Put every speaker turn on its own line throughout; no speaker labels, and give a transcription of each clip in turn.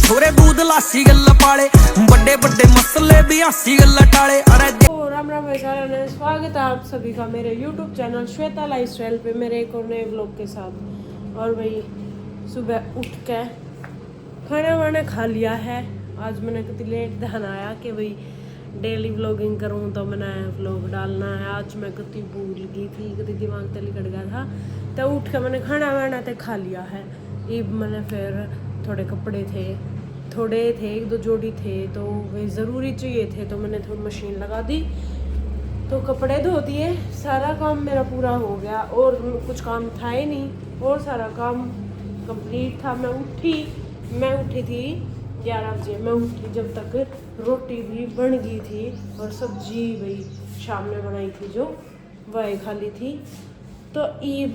छोरे दूध लासी गल्ला पाले बड़े बड़े मसले भी हासी गल्ला टाले। अरे
राम राम भाई सारा ने स्वागत है आप सभी का मेरे YouTube चैनल श्वेता लाइफस्टाइल पे मेरे एक और नए व्लॉग के साथ। और भाई सुबह उठ के खाना वाना खा लिया है। आज मैंने कितनी लेट ध्यान आया कि भाई डेली व्लॉगिंग करूँ तो मैंने व्लॉग डालना है। आज मैं कितनी भूल गई थी, कितनी दिमाग तली कट गया था, तो उठ के मैंने खाना वाना तो खा लिया है। ईब मैंने फिर थोड़े कपड़े थे, थोड़े थे, एक दो जोड़ी थे तो वे ज़रूरी चाहिए थे, तो मैंने थोड़ी मशीन लगा दी तो कपड़े धो दिए। सारा काम मेरा पूरा हो गया और कुछ काम था ही नहीं और सारा काम कंप्लीट था। मैं उठी थी 11 बजे। मैं उठी जब तक रोटी भी बन गई थी और सब्जी भाई शाम में बनाई थी जो वही खाली थी। तो ईब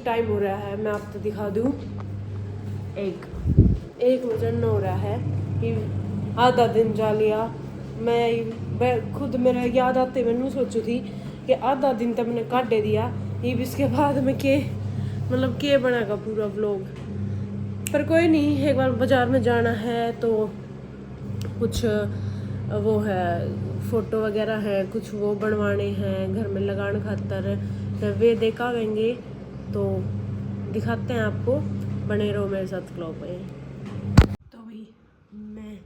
टाइम हो रहा है, मैं आपको दिखा दूँ। एक वजन हो रहा है कि आधा दिन जा लिया। मैं खुद मेरा याद आते मैंने सोचू थी कि आधा दिन तक मैंने काटे दिया। ये इसके बाद में के बनेगा पूरा व्लॉग। पर कोई नहीं, एक बार बाज़ार में जाना है तो कुछ वो है फ़ोटो वगैरह है, कुछ वो बनवाने हैं घर में लगाने खातर, तो वे देखावेंगे तो दिखाते हैं आपको। बने रहो मेरे साथ व्लॉग में। तो भाई मैं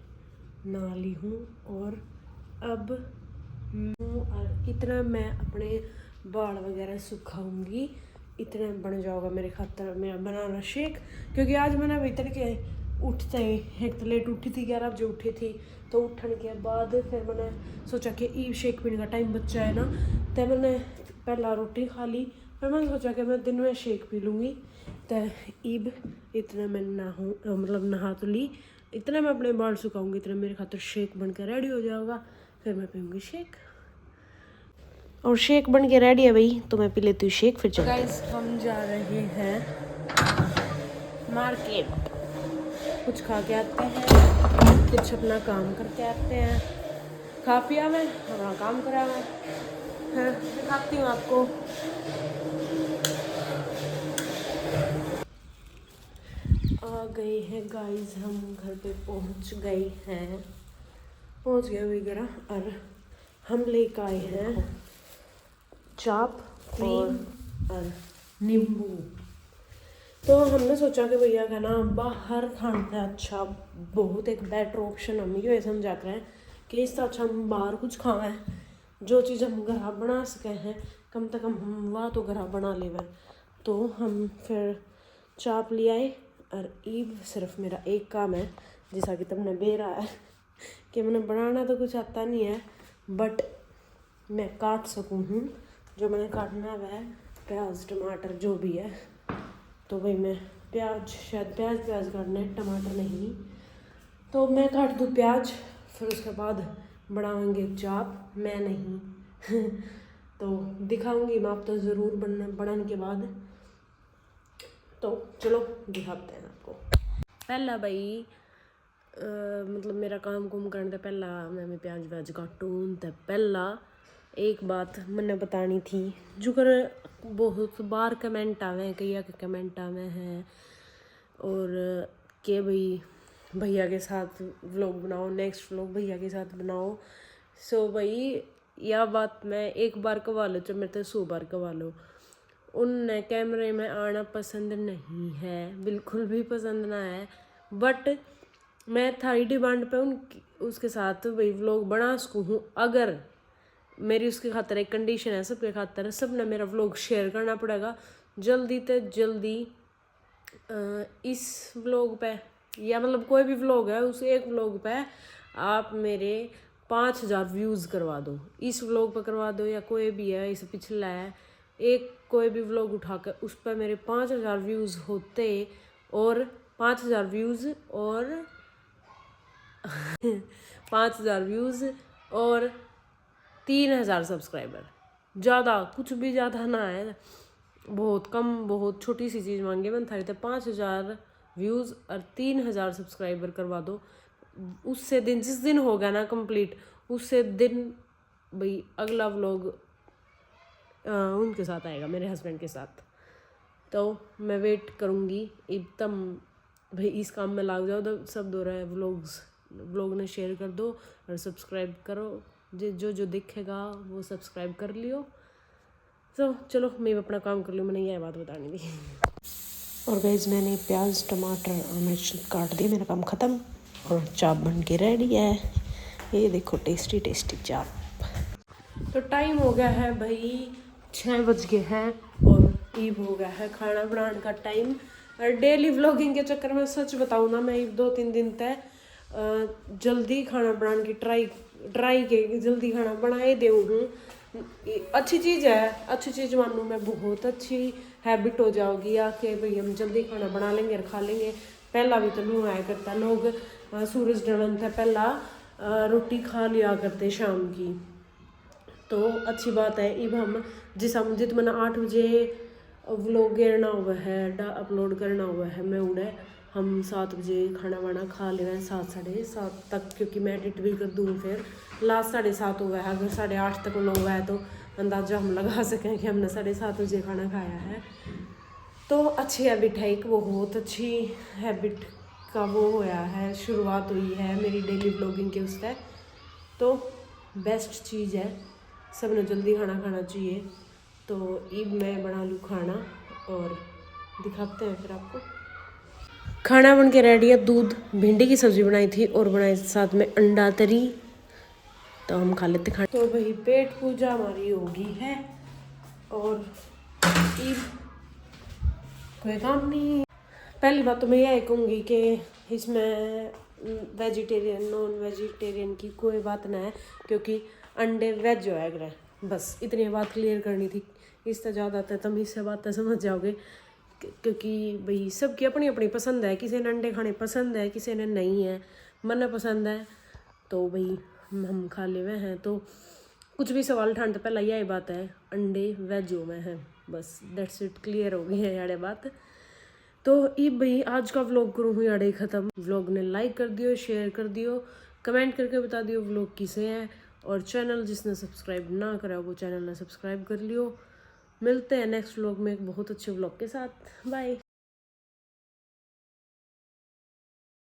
नहा ली हूँ और अब इतना मैं अपने बाल वगैरह सुखाऊंगी, इतना बन जाओगा मेरे खातर मेरा बनाना शेक। क्योंकि आज मैंने भीतर के उठते ही एक तो लेट उठी थी, 11 बजे उठी थी, तो उठने के बाद फिर मैंने सोचा कि ईब शेक पीने का टाइम बच्चा है ना, तो मैंने पहला रोटी खा ली। फिर मैंने सोचा कि मैं दिन में शेक पी लूँगी। तो ईब इतना मैं नहा तो ली, इतना मैं अपने बाल सुखाऊंगी, इतना मेरे खातर शेक बनकर रेडी हो जाएगा। फिर मैं पीऊँगी शेक और शेक बन के रेडी है भाई, तो मैं पी लेती हूँ शेक। फिर चलते हैं। हम जा रहे हैं मार्केट, कुछ खा के आते हैं, कुछ अपना काम करके आते हैं। खा पिया मैं अपना काम करा मैं, फिर दिखाती हूँ आपको। आ गए हैं गाइस, हम घर पे पहुँच गए वगैरह, और हम लेकर आए हैं चाप और नींबू। तो हमने सोचा कि भैया का ना बाहर खाना है अच्छा, बहुत एक बेटर ऑप्शन हम ये समझा कर हैं कि इससे अच्छा हम बाहर कुछ खावा है, जो चीज़ हम घर बना सके हैं कम से कम हम वह तो घर बना ले। तो हम फिर चाप ले आए। और ईब सिर्फ मेरा एक काम है, जैसा कि तुमने बेरा है कि मैंने बनाना तो कुछ आता नहीं है, बट मैं काट सकूँ हूँ। जो मैंने काटना है वह प्याज टमाटर जो भी है, तो भाई मैं शायद प्याज काटना है, टमाटर नहीं। तो मैं काट दूँ प्याज, फिर उसके बाद बनाएंगे चाप, मैं नहीं तो दिखाऊंगी मैं आप तो ज़रूर बनाने के बाद। तो चलो दिखाते हैं आपको। पहला भाई मेरा काम कुम करने से पहला मैं प्याज व्याज काटूँ। तो पहला एक बात मैंने बतानी थी, जो कर बहुत बार कमेंट आवे, कई कमेंट आवे हैं और के भाई भैया के साथ व्लॉग बनाओ, नेक्स्ट व्लॉग भैया के साथ बनाओ। सो भाई यह बात मैं एक बार कवा लो तो मेरे तो 100 बार कवा लो। उन कैमरे में आना पसंद नहीं है, बिल्कुल भी पसंद ना है, बट मैं थारी डिमांड पे उसके साथ वही व्लॉग बना सकूँ हूँ। अगर मेरी उसके खातर एक कंडीशन है, सबके खातर सब ने मेरा व्लॉग शेयर करना पड़ेगा जल्दी से जल्दी। इस व्लॉग पे या कोई भी व्लॉग है उस एक व्लॉग पे आप मेरे 5000 व्यूज़ करवा दो। इस व्लॉग पे करवा दो या कोई भी है, इस पिछला है, एक कोई भी व्लॉग उठाकर उस पर मेरे 5000 व्यूज़ होते और 5000 व्यूज़ और 5000 व्यूज़ और 3000 सब्सक्राइबर, ज़्यादा कुछ भी ज़्यादा ना है, बहुत कम, बहुत छोटी सी चीज़ मांगी मैंने थारी। तो 5000 व्यूज़ और 3000 सब्सक्राइबर करवा दो। उससे दिन जिस दिन होगा ना कंप्लीट, उससे दिन भाई अगला व्लॉग उनके साथ आएगा, मेरे हस्बैंड के साथ। तो मैं वेट करूँगी एकदम भाई इस काम में लग जाओ तो सब दो रहा है। व्लॉग ने शेयर कर दो और सब्सक्राइब करो, जो दिखेगा वो सब्सक्राइब कर लियो। तो चलो मैं अपना काम कर लूँ, मैंने यह बात बतानी थी। और गाइस मैंने प्याज टमाटर और मिर्च काट दी, मेरा काम ख़त्म और चाप बन के रेडी है। ये देखो टेस्टी टेस्टी चाप। तो टाइम हो गया है भाई 6 बज गए हैं और ईव हो गया है खाना बनाने का टाइम। और डेली व्लॉगिंग के चक्कर में सच बताऊँ ना, मैं 2-3 दिन तक जल्दी खाना बनाने की ट्राई के जल्दी खाना बनाए दे हूँ। अच्छी चीज़ है, अच्छी चीज़ मानूँ मैं, बहुत अच्छी हैबिट हो जाओगी आके भाई हम जल्दी खाना बना लेंगे और खा लेंगे। पहला भी तो नहीं आया करता, लोग सूरज ढलन था पहला रोटी खा लिया करते शाम की। तो अच्छी बात है। अब हम जित मैंने 8 बजे व्लॉग गिरना हुआ है अपलोड करना हुआ है, मैं उड़े हम 7 बजे खाना वाना खा लेना है 7-7:30 तक, क्योंकि मैं एडिट भी कर दूँ। फिर लास्ट 7:30 हुआ है, अगर 8:30 तक लोग है तो अंदाज़ा हम लगा सकें कि हमने 7:30 बजे खाना खाया है। तो अच्छी हैबिट है, एक बहुत अच्छी हैबिट का वो होया है, शुरुआत हुई है मेरी डेली व्लॉगिंग के उससे। तो बेस्ट चीज़ है, सब ने जल्दी खाना खाना चाहिए। तो ईब मैं बना लूँ खाना और दिखाते हैं फिर आपको। खाना बन के रेडी है, दूध भिंडी की सब्ज़ी बनाई थी और बनाई साथ में अंडा तरी। तो हम खा लेते खाना। तो भाई पेट पूजा हमारी होगी है और ईब कोई काम नहीं। पहली बात तो मैं यही कहूँगी कि इसमें वेजिटेरियन नॉन वेजिटेरियन की कोई बात ना है, क्योंकि अंडे वेज हो है, बस इतनी बात क्लियर करनी थी। इससे ज़्यादा तो तुम इससे बातें समझ जाओगे, क्योंकि भाई सबकी अपनी अपनी पसंद है। किसी ने अंडे खाने पसंद है, किसी ने नहीं है, मन पसंद है तो भाई हम खा ले हुए हैं। तो कुछ भी सवाल उठाने तो पहला यही बात है, अंडे वेज हो गए हैं, बस दैट्स इट, क्लियर हो गई है यार बात। तो ये भाई आज का व्लॉग करूँ हुई यार ख़त्म। व्लॉग ने लाइक कर दियो, शेयर कर दियो, कमेंट करके बता दियो व्लॉग किसे है, और चैनल जिसने सब्सक्राइब ना करा वो चैनल ने सब्सक्राइब कर लियो। मिलते हैं नेक्स्ट व्लॉग में एक बहुत अच्छे व्लॉग के साथ। बाय।